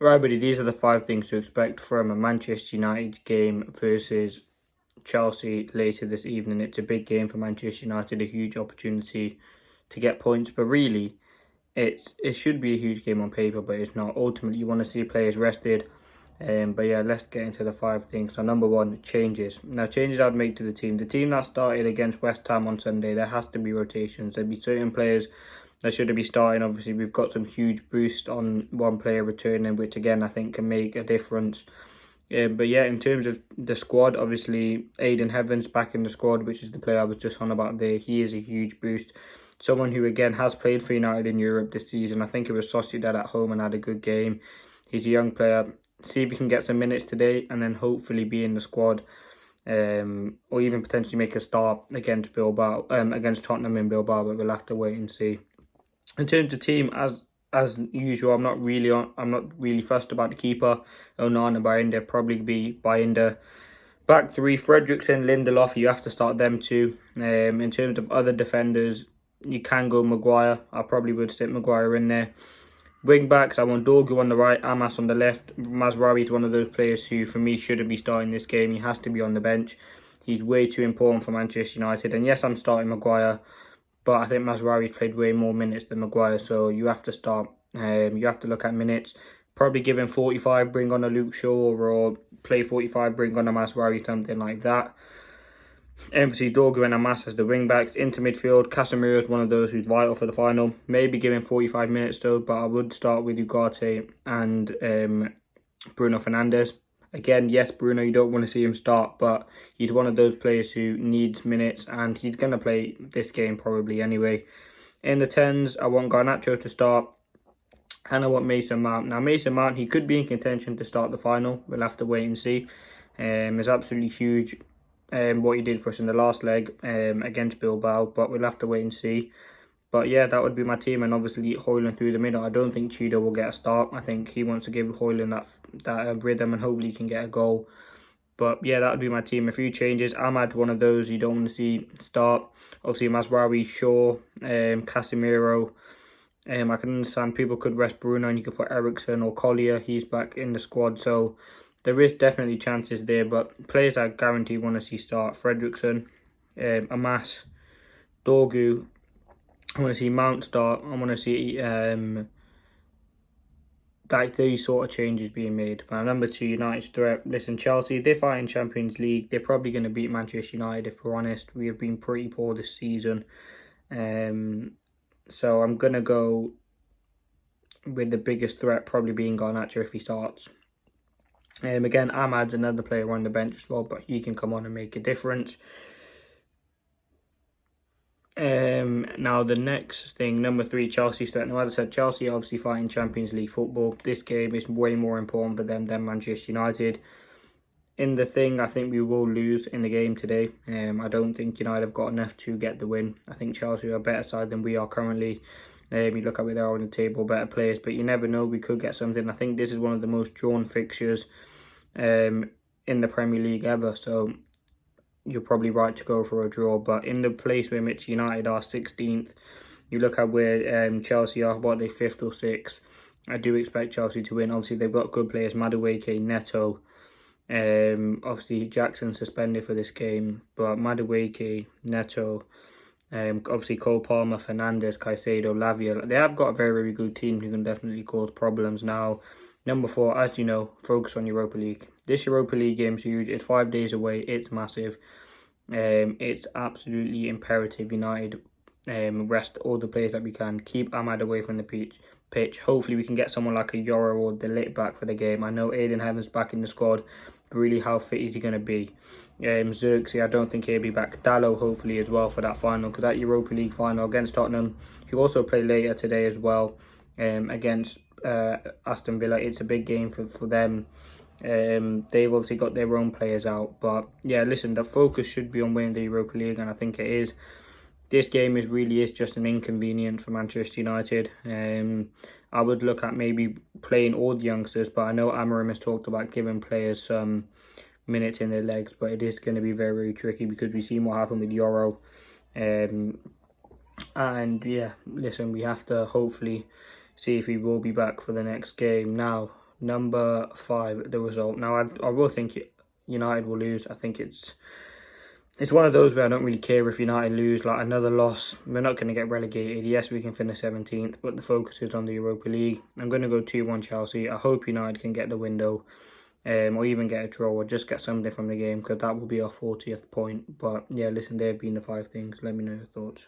Right, buddy, these are the 5 things to expect from a Manchester United game versus Chelsea later this evening. It's a big game for Manchester United, a huge opportunity to get points, but really, it should be a huge game on paper, but it's not. Ultimately, you want to see players rested. But yeah, let's get into the 5 things. So number one, changes. Now, changes I'd make to the team. The team that started against West Ham on Sunday, there has to be rotations. There'd be certain players that should be starting. Obviously, we've got some huge boost on one player returning, which again I think can make a difference. But yeah, in terms of the squad, obviously Aiden Heavens back in the squad, which is the player I was just on about there. He is a huge boost. Someone who again has played for United in Europe this season. I think it was Sociedad at home and had a good game. He's a young player. See if he can get some minutes today and then hopefully be in the squad. Or even potentially make a start against Bilbao, against Tottenham in Bilbao, but we'll have to wait and see. In terms of team, as usual, I'm not really fussed about the keeper. Onana, Bayinda, probably be Bayinda. Back three, Fredrickson, Lindelof. You have to start them too. In terms of other defenders, you can go Maguire. I probably would stick Maguire in there. Wing backs, I want Dorgu on the right, Amas on the left. Mazraoui is one of those players who, for me, shouldn't be starting this game. He has to be on the bench. He's way too important for Manchester United. And yes, I'm starting Maguire, but I think Mazraoui's played way more minutes than Maguire, so you have to start. You have to look at minutes. Probably give him 45, bring on a Luke Shaw, or play 45, bring on a Mazraoui, something like that. Obviously, Dorgu and Amas as the wing backs. Into midfield, Casemiro is one of those who's vital for the final. Maybe give him 45 minutes though, but I would start with Ugarte and Bruno Fernandes. Again, yes, Bruno, you don't want to see him start, but he's one of those players who needs minutes, and he's going to play this game probably anyway. In the 10s, I want Garnacho to start, and I want Mason Mount. Now, Mason Mount, he could be in contention to start the final. We'll have to wait and see. It's absolutely huge what he did for us in the last leg against Bilbao, but we'll have to wait and see. But yeah, that would be my team, and obviously Højlund through the middle. I don't think Cheetah will get a start. I think he wants to give Højlund that rhythm, and hopefully he can get a goal. But yeah, that would be my team. A few changes. Ahmad, one of those you don't want to see start. Obviously Mazraoui, Shaw, Casemiro. I can understand people could rest Bruno and you could put Ericsson or Collier. He's back in the squad, so there is definitely chances there. But players I guarantee want to see start: Fredrickson, Amas, Dorgu. I want to see Mount start. I want to see like these sort of changes being made. My number 2, United's threat. Listen, Chelsea, they're fighting Champions League. They're probably going to beat Manchester United, if we're honest. We have been pretty poor this season. So I'm going to go with the biggest threat probably being Garnacho if he starts. Again, Ahmad's another player on the bench as well, but he can come on and make a difference. Now the next thing, number 3, Chelsea threat. Now, as I said, Chelsea obviously fighting Champions League football. This game is way more important for them than Manchester United. In the thing, I think we will lose in the game today. I don't think United have got enough to get the win. I think Chelsea are a better side than we are currently. You look at where they are on the table, better players, but you never know, we could get something. I think this is one of the most drawn fixtures in the Premier League ever, so you're probably right to go for a draw. But in the place where which United are 16th, you look at where Chelsea are, what, they 5th or 6th. I do expect Chelsea to win. Obviously, they've got good players, Madueke, Neto. Obviously, Jackson suspended for this game, but Madueke, Neto, obviously Cole Palmer, Fernandes, Caicedo, Lavia. They have got a very, very good team who can definitely cause problems. Now, number 4, as you know, focus on Europa League. This Europa League game is huge. It's 5 days away. It's massive. It's absolutely imperative United rest all the players that we can. Keep Ahmad away from the pitch. Hopefully we can get someone like a Yoro or the Lit back for the game. I know Aiden Heavens back in the squad. Really, how fit is he going to be? Xerxes, I don't think he'll be back. Dallo, hopefully, as well for that final, because that Europa League final against Tottenham, he'll also play later today as well against Aston Villa. It's a big game for them. They've obviously got their own players out, but yeah, listen, the focus should be on winning the Europa League, and I think it is. This game really is just an inconvenience for Manchester United. I would look at maybe playing all the youngsters, but I know Amorim has talked about giving players some minutes in their legs, but it is going to be very, very tricky because we've seen what happened with Yoro. And yeah, listen, we have to hopefully see if he will be back for the next game. Now, Number 5, the result. Now, I will think United will lose. I think it's one of those where I don't really care if United lose. Like, another loss, we're not going to get relegated. Yes, we can finish 17th, but the focus is on the Europa League. I'm going to go 2-1 Chelsea. I hope United can get the window, or even get a draw, or just get something from the game, because that will be our 40th point. But yeah, listen, they've been the 5 things. Let me know your thoughts.